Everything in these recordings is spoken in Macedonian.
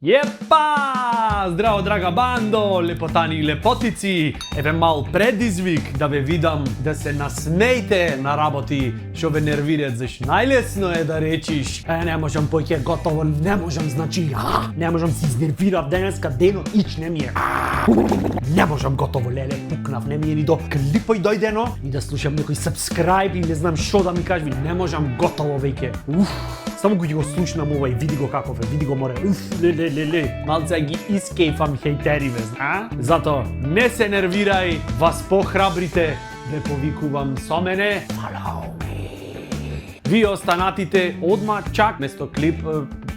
Епа! Здраво, драга бандо, лепотани и лепотици! Еве мал предизвик да ве видам да се насмејте на работи што ве нервираат, заш најлесно е да речиш не можам поќе готово, не можам, значи не можам се изнервирав денеска, денот ич не ми е. Не можам готово, леле, пукнав, не ми е ни до клипој дојдено и да слушам некој subscribe и не знам што да ми кажи, не можам готово веќе. Само го слушнам ова и види го каков е, види го море. Леле. Малце ги искејфам хејтериве, зна? Зато не се нервирај, вас похрабрите, ве повикувам со мене. Follow me. Ви останатите одма чак место клип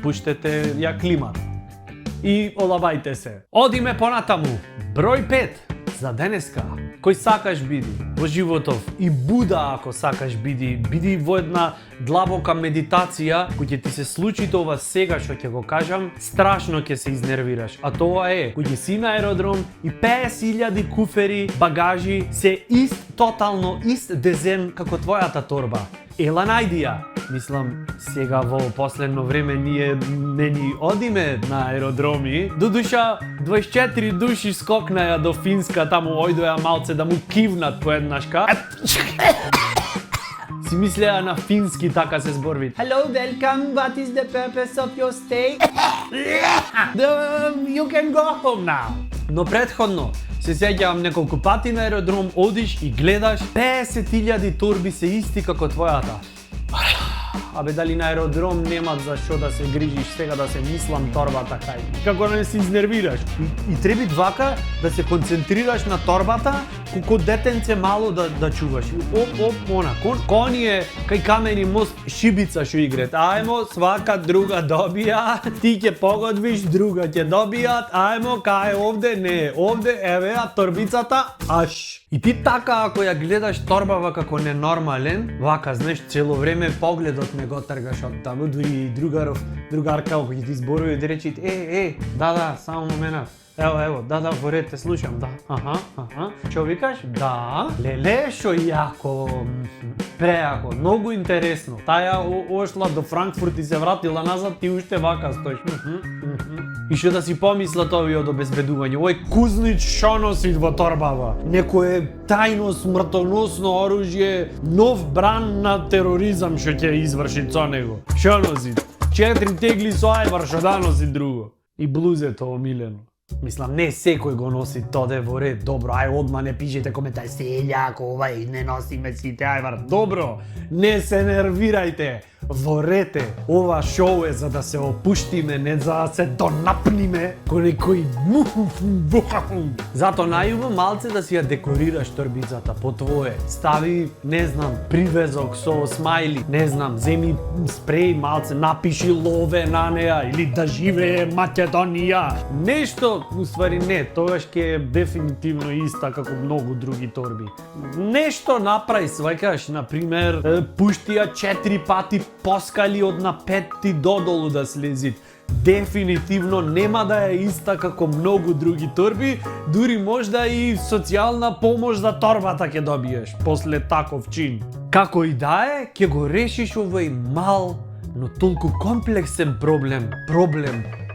пуштете ја климат. И олабајте се. Одиме понатаму. Број 5 за денеска. Кој сакаш биди во животов и Буда ако сакаш биди во една длабока медитација кој ќе ти се случи тоа сега што ќе го кажам, страшно ќе се изнервираш. А тоа е, кој ќе си на аеродром и 50.000 куфери, багажи се тотално ист дизајн како твојата торба. Ела најди ја. Мислам, сега во последно време ние не ни одиме на аеродроми. Додуша 24 души скокнаја до Финска, таму ојдоја малце да му кивнат поеднашка. Си мислеа на фински така се зборви. Hello, welcome, what is the purpose of your stay? You can go home now. Но предходно, се сеќавам неколку пати на аеродром, одиш и гледаш 50.000 торби се исти како твојата. Абе дали на аеродром нема за што да се грижиш сега да се мислам торбата кај. Како не се изнервираш. И треба вака да се концентрираш на торбата, колку детенце мало да чуваш. Оп, она. Коние кај камени мост шибица што играт. Ајмо, свака друга добија, ти ќе погодвиш, друга ќе добијат. Ајмо, кај овде не, овде еве а торбицата, аш. И ти така ако ја гледаш торбава како ненормален, вака знаеш цело време погледот не го тргаш од таму, дури другарка ако ќе ти зборува да речи да, само момент. Ево, да, во ред те слушам, да. Што викаш? Да. Леле, шо јако. Преако, многу интересно. Таја ошла до Франкфурт и се вратила назад, ти уште вака стоиш. И што да си помислат овие од обезбедување? Овој кузнич шо носи во торбава? Некое тајно смртоносно оружје, нов бран на тероризам што ќе изврши со него. Шо носи? 4 тегли со ајвар, што да носи друго. И блузето омилено. Мислам, не секој го носи тоде во ред. Добро, ај одма не пишете коментари. Селјако, овај не носиме сите ајвар. Добро, не се нервирајте. Во ред е. Ова шоу е за да се опуштиме, не за да се донапниме кој некој Зато најубаво малце да си ја декорираш торбицата по твое. Стави, не знам, привезок со смајли, не знам, земи спреј малце, напиши лове на неа или да живее Македонија. Нешто, уствари не, тогаш ќе е дефинитивно иста како многу други торби. Нешто направи, сваќаш, на пример, пушти ја 4 пати поскали од на 5 додолу да слезит. Дефинитивно нема да е иста како многу други торби, дури можда и социјална помош за торбата ќе добиеш после таков чин. Како и да е, ќе го решиш овој мал, но толку комплексен проблем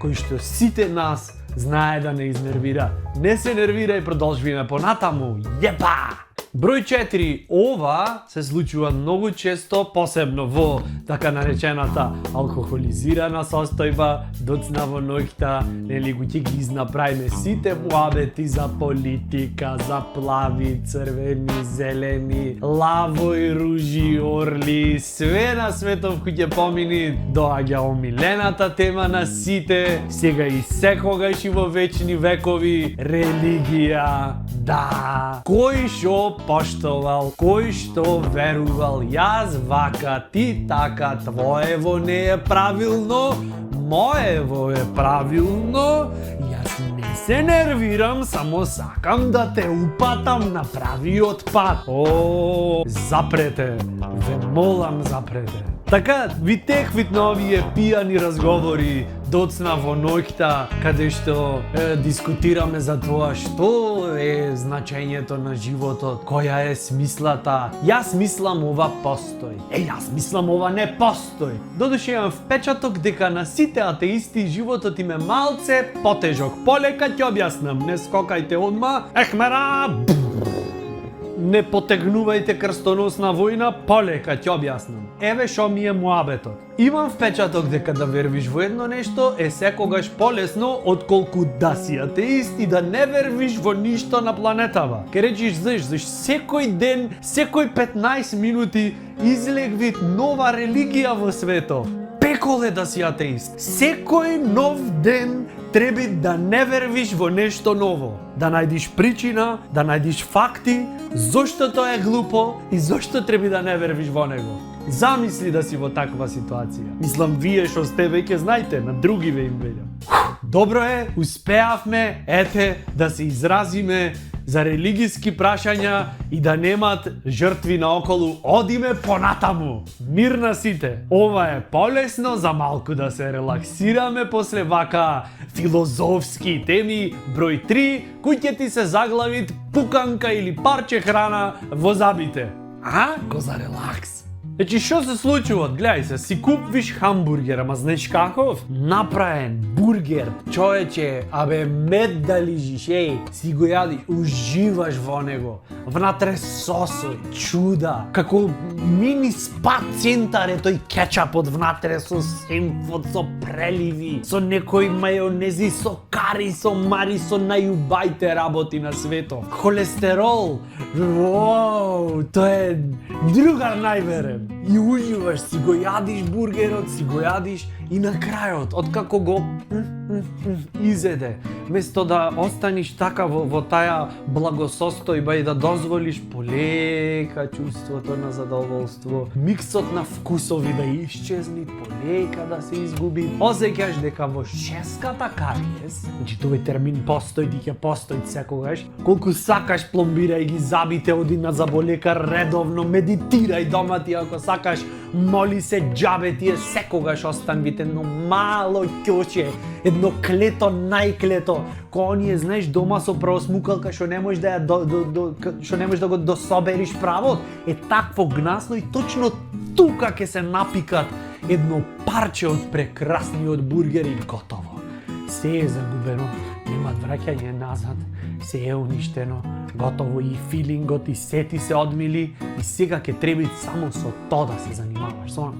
кој што сите нас знае да не изнервира. Не се нервирај, продолжиме понатаму. Јепа! Број 4. Ова се случува многу често, посебно во така наречената алкохолизирана состојба, доцна во ноќта, нели го ќе ги изнаправиме сите муабети за политика, за плави, црвени, зелени, лавој, ружи, орли, све на светов кој ќе помини, доаѓа омилената тема на сите, сега и секогаш и во вечни векови, религија. Да, кој шо поштовал, кој што верувал, јас вака, ти така, твоево не е правилно, моево е правилно, јас не се нервирам, само сакам да те упатам на правиот пат. Запрете, ве молам запрете. Така, ви теквит на овие пијани разговори доцна во ноќта, каде што дискутираме за тоа што е значењето на животот, која е смислата. Јас мислам ова постои. Јас мислам ова не постои. Додуше имам впечаток дека на сите атеисти животот им е малце потежок. Полека ќе објаснам, не скокајте одма. Ехмера! Не потегнувајте крстоносна војна, полека ќе објаснам. Еве шо ми е муабетот. Имам впечаток дека да вервиш во едно нешто е секогаш полесно отколку да си атеист и да не вервиш во ништо на планетава. Ке речиш заш секој ден, секој 15 минути излегви нова религија во светот. Пекол е да си атеист. Секој нов ден треба да не вервиш во нешто ново. Да најдиш причина, да најдиш факти, зошто тоа е глупо и зошто треба да не вервиш во него. Замисли да си во таква ситуација. Мислам, вие што сте веќе знаете, на други ве им велјам. Добро е, успеавме, ете, да се изразиме за религиски прашања и да немат жртви наоколу. Одиме понатаму. Мир на сите. Ова е полесно за малку да се релаксираме после вака филозофски теми. Број 3, кој ќе ти се заглавит пуканка или парче храна во забите. Го за релакс. Значи, што се случува? Гледај се, си купвиш хамбургер, ама знаеш каков? Направен бургер, човече, абе мед да лижиш, си го јадиш, уживаш во него. Внатре сосој, чуда, како мини спа центар е тој кетчапот внатре со семфот, со преливи, со некои мајонези, со кари, со мари, со најубајте работи на светот. Холестерол, воу, тоа е другар најверен. И уживаш, си го јадиш бургерот, си го јадиш и на крајот, откако го изеде, место да останиш така во таја благосостојба и да дозволиш полека чувството на задоволство, миксот на вкусови да исчезни, полека да се изгуби, осеќаш дека во шеската кариес, значи тој термин постои, ќе постои секогаш, колку сакаш пломбирај ги забите, оди на заболекар редовно, медитирај дома ти ако сакаш, моли се џабе тие секогаш останвите едно мало ќоче, едно клето, најклето, кој оние, знаеш, дома со проосмукалка што не можеш да ја што не можеш да го дособериш правот, е такво гнасно и точно тука ќе се напикат едно парче од прекрасниот бургер и готово. Се е загубено, нема враќање назад, се е уништено, готово и филингот и сети се одмили и сега ќе треба само со тоа да се занимаваш, со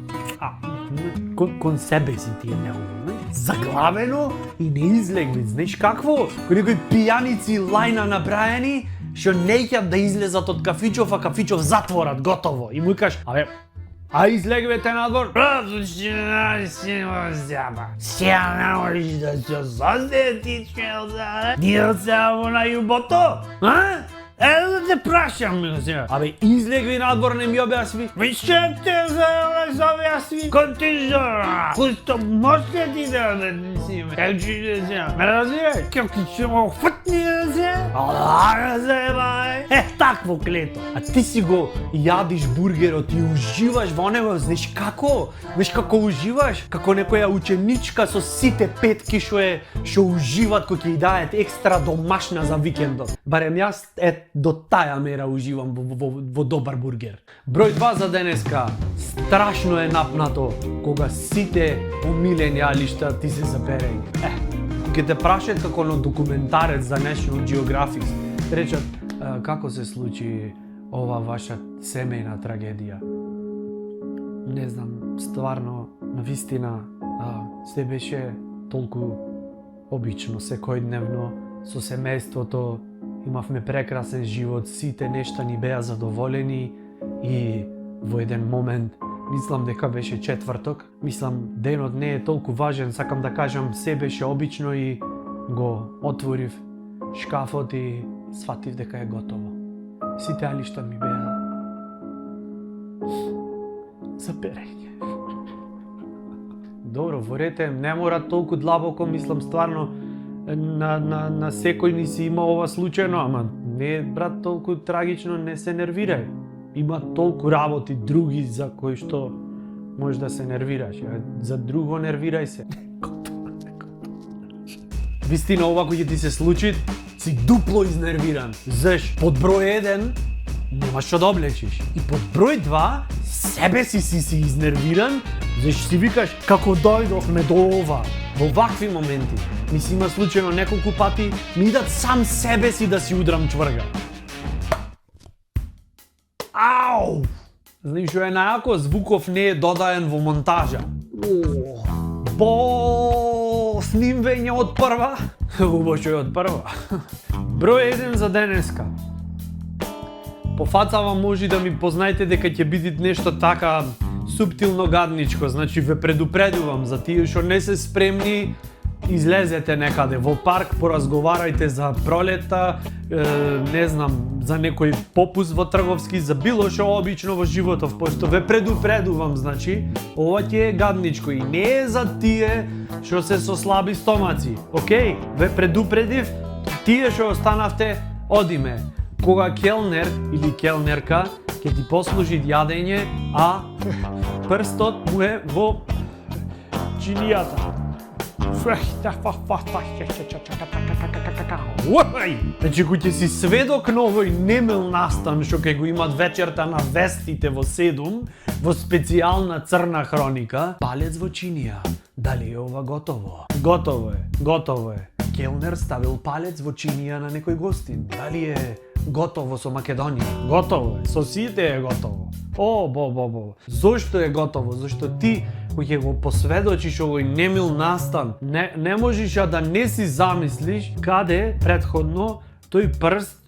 кон себе си ти е неуволно, заглавено и не излегли, знаеш какво? Кој некои пијаници лајна набраени, што неќат да излезат од кафичов, а кафичов затворат, готово. И му кажеш, а излегвете надвор? Сега не можеш да се сосети, челза. Ние сега во најубото, Ето да те прашам, сега. Излегви надвор, не ми објасни. Више те за објасни. Контижора. Кусто може ти да си ме. Елчи сега. Ме разбираш? Како ќе ме фатни сега? Такво клето. А ти си го јадиш бургерот и уживаш во него, знаеш како? Знаеш како уживаш? Како некоја ученичка со сите петки што уживат кога ќе даат екстра домашна за викендот. Барем јас до таја мера уживам во добар бургер. Број 2 за денеска. Страшно е напнато кога сите омилени јалишта ти се заберења. Ке те прашат како на документарец за National Geographic. Речат, како се случи ова ваша семејна трагедија? Не знам, стварно, навистина, се беше толку обично, секојдневно, со семејството, имавме прекрасен живот, сите нешта ни беа задоволени и во еден момент, мислам дека беше четврток, мислам денот не е толку важен, сакам да кажам се беше обично и го отворив шкафот и сватив дека е готово. Сите алишта ми беа заперење. Добро, во рете, не мора толку длабоко, мислам стварно на секој ни си има ова случајно, ама не е, брат, толку трагично, не се нервирај. Има толку работи други за кои што Можеш да се нервираш, за друго нервирај се. Вистина, ова кој ќе ти се случи, си дупло изнервиран. Заш, под број 1, немаш што да облечиш. И под број 2, себе си изнервиран, заш си викаш, како дојдовме до ова. Во вакви моменти, ми си има случајно неколку пати, ми идат сам себе си да си удрам чврга. Ау! Знаеш што е најако? Звуков не е додаен во монтажа. По снимвење од прва, убаво е од прва. Број 1 за денеска. По фацава може да ми познаете дека ќе биде нешто така суптилно гадничко, значи ве предупредувам за тие што не се спремни, излезете некаде во парк, поразговарајте за пролета, не знам, за некој попуст во трговски, за било што обично во животов, пошто ве предупредувам, значи, ова ќе е гадничко и не е за тие што се со слаби стомаци. Океј, ве предупредив, тие што останавте, одиме. Кога келнер или келнерка ќе ти послужи јадење, а прстот му е во чинијата. Значи, кој ќе си сведок на овој немил настан што ќе го имат вечерта на вестите во 7, во специјална црна хроника, палец во чинија. Дали е ова готово? Готово е. Келнер ставил палец во чинија на некој гостин. Дали е готово со Македонија? Готово е. Со сите е готово. Бо. Зошто е готово? Зашто ти кој ќе го посведочиш овој немил настан, не можеш да не си замислиш каде предходно тој прст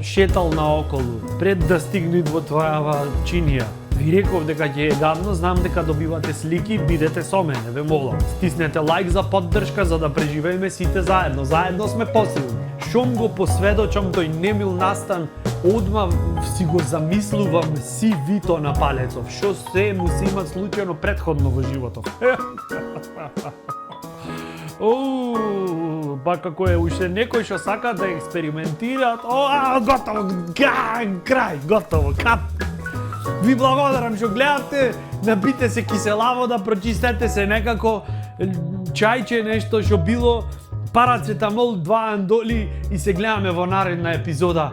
шетал наоколу пред да стигне во твојава чинија. Ви реков дека ќе е гадно, знам дека добивате слики, бидете со мене, ве молам. Стиснете лайк за поддршка за да преживееме сите заедно. Заедно сме посилни. Шом го посведочам тој немил настан, одма си го замислувам си вито на палецов. Што се му се има случајно предходно во животов. Па како е уште некој што сака да експериментираат. Готово, крај, готово, кап. Ви благодарам што гледате, набите се кисела вода, прочистете се некако чајче, нешто што било, парацетамол, 2 андоли и се гледаме во наредна епизода.